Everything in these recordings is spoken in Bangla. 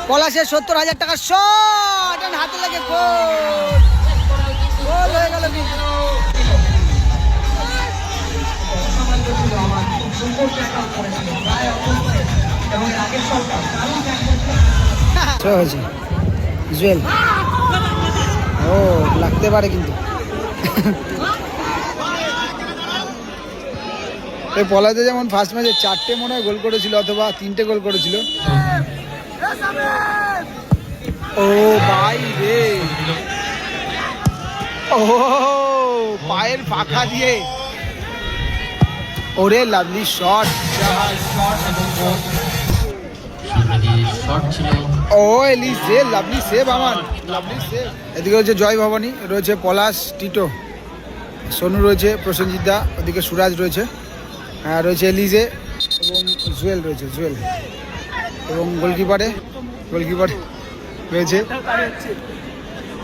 পলাশের 70,000 টাকা শট, হাতে লাগে গোল, গোল হয়ে গেল কিন্তু। হয়েছে জুয়েল, ও লাগতে পারে কিন্তু। এই পলাশে যেমন ফার্স্ট ম্যাচে 4টে মনে হয় গোল করেছিল, অথবা 3টে গোল করেছিল। ও ভাই রে, ও পায়ের ফাঁকা দিয়ে, ওরে লাভলি শট, ও এলিজে লাভলি সেভ, আমার লাভলি সেভ। এদিকে রয়েছে জয় ভবানী, রয়েছে পলাশ, টিটো, সোনু রয়েছে, প্রসেনজিৎ দা, ওদিকে সুরাজ রয়েছে, রয়েছে এলিজে এবং জুয়েল রয়েছে, জুয়েল এবং গোলকিপারে রয়েছে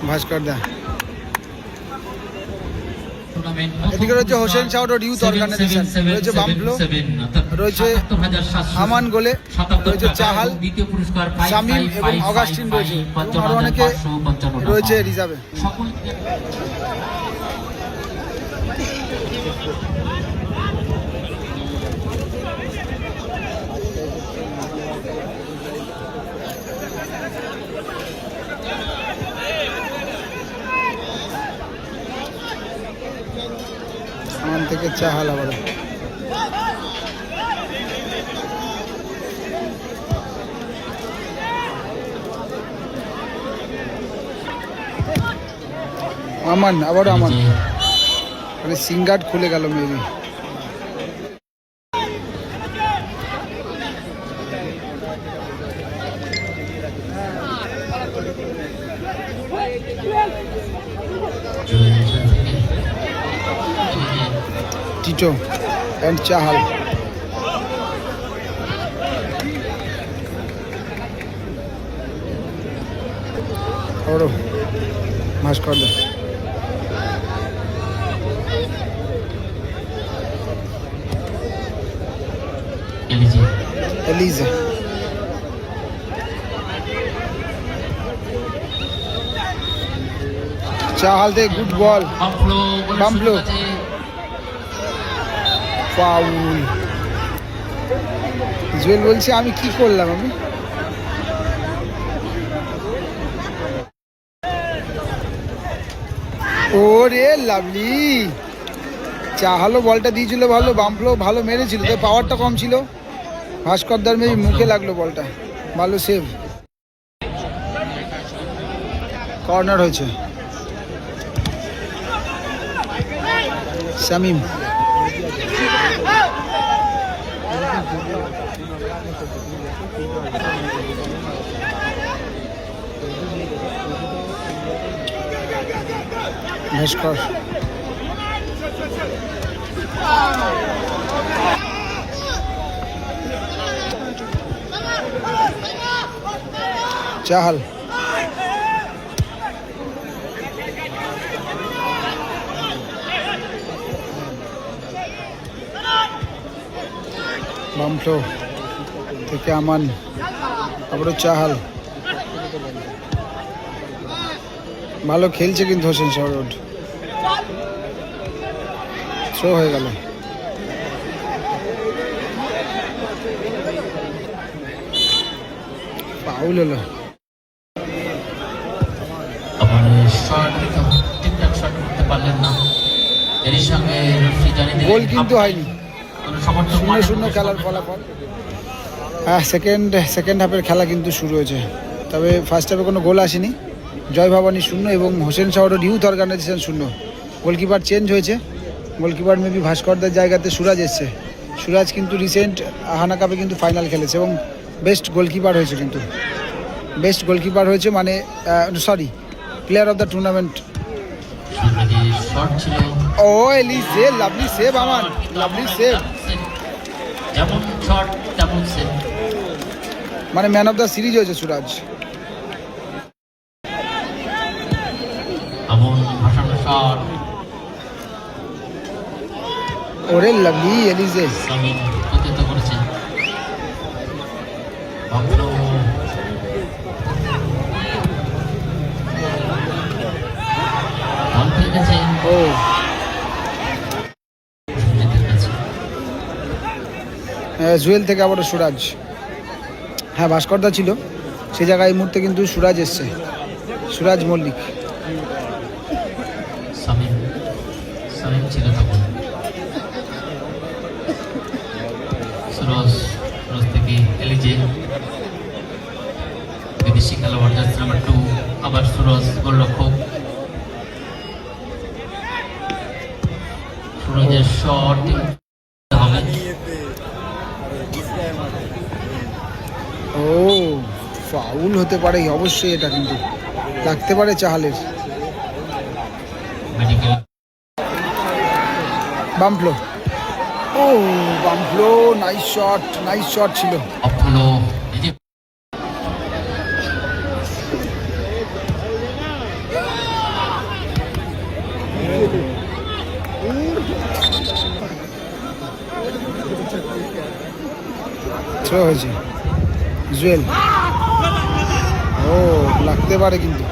ভাস্কর দা। এদিকে রয়েছে হোসেন শাওরড ইউথ অর্গানাইজেশন, রয়েছে বামপ্লো, রয়েছে আমান গোলে, রয়েছে চাহাল, শামিম এবং অগাস্টিন রয়েছে, আরো অনেকে রয়েছে রিজার্ভে। থেকে চাহাল আবার আমান, আবারও আমান, মানে সিঙ্গার্ড খুলে গেল মেবি। টিটো and চাহাল, ওরও ভাস্কর দা, এলিজে, চাহাল থেকে গুড বল, বামপ্লো, ফাউল। জুয়েল বলছে আমি কি করলাম, আমি ওরে লাভলি। চাহালও বলটা দিয়েছিল ভালো, বামপ্লো ভালো মেরেছিল, তো পাওয়ারটা কম ছিল, ভাস্করদার মেবি মুখে লাগলো বলটা, ভালো সেভ। কর্নার হয়েছে, শামিম, ভাস্কর, চাহাল, বামপ্লো থেকে আমান, আবারও চাহাল, ভালো খেলছে কিন্তু হোসেন শাওরড, থ্রো হয়ে গেল। ফাউল হলো, গোল কিন্তু হয়নি, 0-0 খেলার ফলাফল। হ্যাঁ, সেকেন্ড হাফের খেলা কিন্তু শুরু হয়েছে, তবে ফার্স্ট হাফে কোনো গোল আসেনি। জয় ভবানী 0 এবং হোসেন শাওরড ইউথ অর্গানাইজেশন 0। গোলকিপার চেঞ্জ হয়েছে, গোলকিপার মেবি ভাস্করদের জায়গাতে সুরাজ এসছে। সুরাজ কিন্তু রিসেন্ট হানা কাপে কিন্তু ফাইনাল খেলেছে এবং বেস্ট গোলকিপার হয়েছে, কিন্তু বেস্ট গোলকিপার হয়েছে, মানে sorry player of the tournament. ও এলিজে লাভলি সেভ, আমার লাভলি সেভ, মানে ম্যান অফ দ্য সিরিজ হয়েছে সুরাজ। ওরে লাভলি এলিজে, জুয়েল থেকে আবার সুরাজ। হ্যাঁ, ভাস্করদা ছিল সেই জায়গায়, এই মুহূর্তে কিন্তু সুরাজ এসছে, সুরাজ মল্লিক। সামিম ছিল তখন। সুরজ থেকে এলিজে, বিদেশি খেলোয়াড় জার্সি নাম্বার 2, আবার সুরজ গোলরক্ষক। সুরজের শট হবে। ও ফাউল হতে পারে অবশ্যই, এটা কিন্তু লাগতে পারে চাহালের। মেডিকেল বামফ্লো, ও বামফ্লো, নাইস শট ছিল। অপলো থ্রো হয়েছে জুয়েল, ও লাগতে পারে কিন্তু।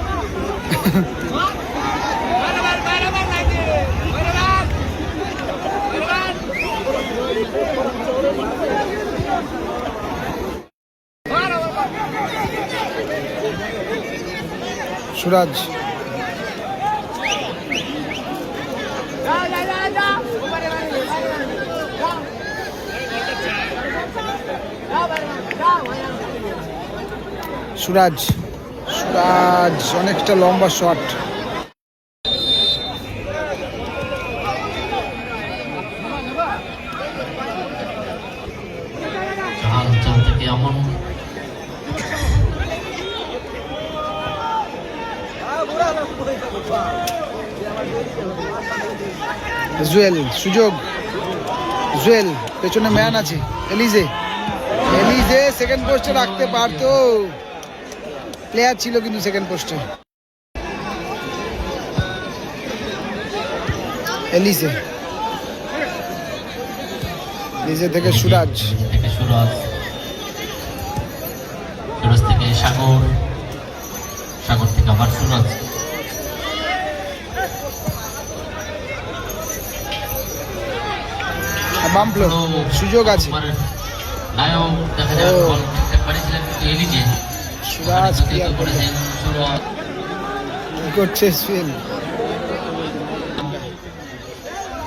সুরাজ, সুরাজ অনেকটা লম্বা শট। অঞ্চল থেকে এমন জুয়েল, সুযোগ, জুয়েল পেছনে ম্যান আছে, এলিজে সেকেন্ড পোস্টে রাখতে পারতো, প্লেয়ার ছিল কিন্তু সেকেন্ড পোস্টে। এলিজে থেকে সুরাজ, থেকে সাগর থেকে আবার সুরজ। বামফ্লো, সুযোগ আছে, নায়ক দেখা যায় বল ঠিকঠাক পারেছিলেন, কিন্তু এলিজে সুরাজ করেছেন। সুরজ কি করছে সুয়েল?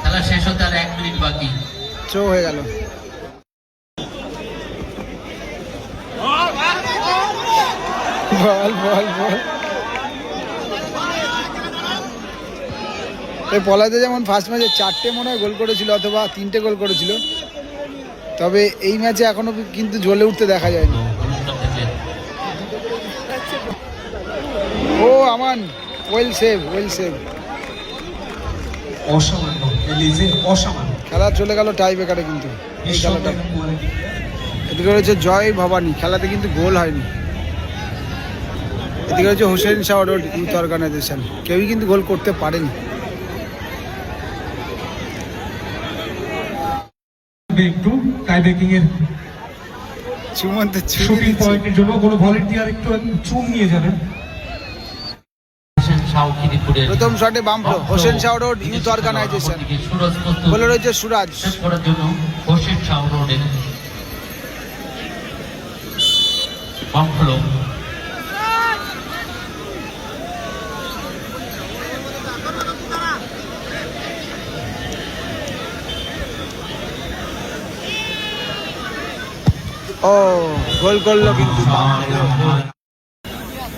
খেলা শেষ হতে আর 1 মিনিট বাকি। থ্রো হয়ে গেল। বল এই পলাইতে যেমন ফার্স্ট ম্যাচে 4টে মনে হয় গোল করেছিল, অথবা 3টে গোল করেছিল, তবে এই ম্যাচে এখনো কিন্তু জ্বলে উঠতে দেখা যায়নি। ও আমান, ওয়েল সেভ। খেলা চলে গেল টাই ব্রেকারে, কিন্তু এই খেলাটা এদিকে রয়েছে জয় ভবানী, খেলাতে কিন্তু গোল হয়নি। এদিকে রয়েছে Hossain Shah road youth organisation, কেউই কিন্তু গোল করতে পারেনি। একটু টাই ব্রেকিং এর সুমন্ত শুটিং পয়েন্টের জন্য কোনো ভলান্টিয়ার একটু চুম নিয়ে যাবেন। প্রথম শটে বামফ্লো, Hossain Shah road youth organisation, বলে রয়েছে সুরাজ। শেষ করার জন্য হোসেন শাহ রোডের বামফ্লো। ও গোল করলো কিন্তু,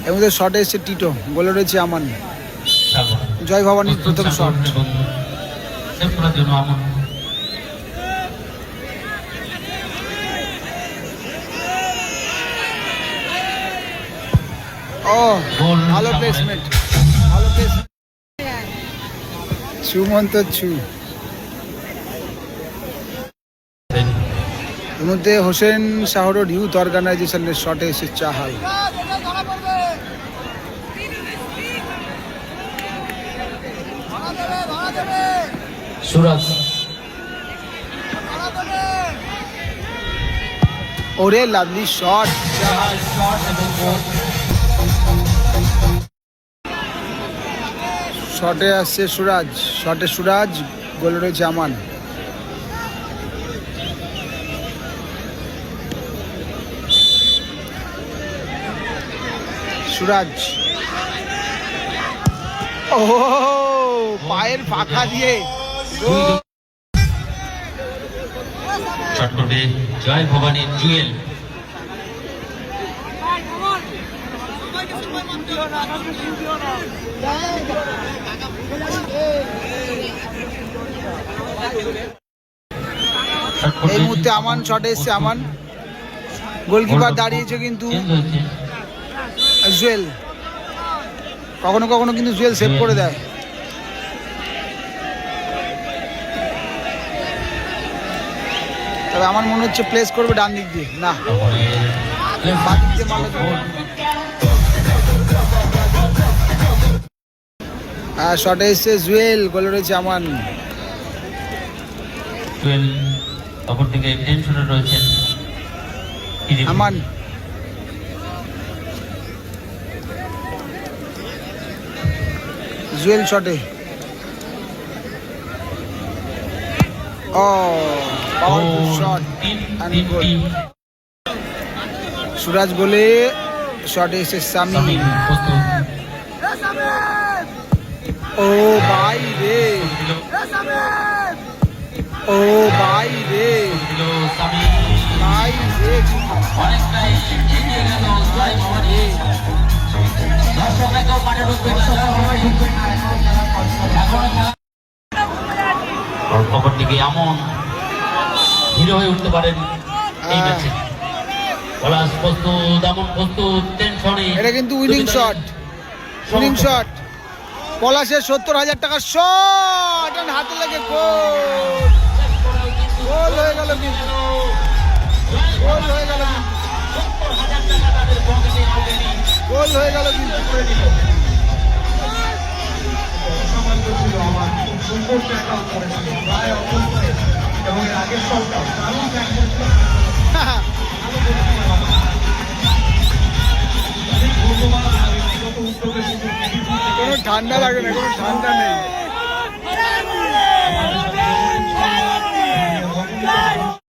এর মধ্যে শটে এসছে টিটো, গোলে রয়েছে আমান। জয় ভবানীর প্রথম শট। ও ভালো প্লেসমেন্ট, সুমন্ত এর মধ্যে হোসেন শাহ রোড ইউথ অর্গানাইজেশনের শটে এসে চাহাল। সুরাজ, ওরে লাভলি শট, শটে আসছে সুরাজ, গোলে রয়েছে আমান। সুরাজ, ও পায়ের পাখা দিয়ে গোল। শট করবে জয় ভবানীর জুয়েল। এই মুহূর্তে আমান শটে এসছে, আমান গোলকিপার দাঁড়িয়েছে কিন্তু চেঞ্জ হয়েছে। জুয়েল, কখনো কখনো কিন্তু জুয়েল সেভ করে দেয়। তবে আমার মনে হচ্ছে প্লেস করবে ডান দিক দিয়ে, না বাঁ দিক দিয়ে মারলে তো। শটে এসছে জুয়েল, গোলে রয়েছে আমান। জুয়েল অপর দিকে টেনশনে রয়েছেন আমান, জুয়েল শটে, ও পাওয়ারফুল শট and goal। সুরাজ গোলে, শটে এসে সামি, ও ভাই রে, ও ভাই রে, ভাই রে, অপর দিকে এমন হিরো হয়ে উঠতে পারেন এই ম্যাচে। পলাশ প্রস্তুত, এমন প্রস্তুত, টেনশনে। এটা কিন্তু উইনিং শট, উইনিং শট, পলাশের 70,000 টাকার শট, হাতে লেগে গোল, গোল হয়ে গেল কিন্তু, গোল হয়ে গেল কিন্তু, গোল হয়ে গেল কিন্তু। অসামান্য ছিল আমার, খুব সুন্দর ট্যাকল করেছে প্রায় অবস্থায়, এবং এর আগের শটটা দারুণ ট্যাকল ছিল। কোনো ঠান্ডা লাগে না, কোনো ঠান্ডা নেই।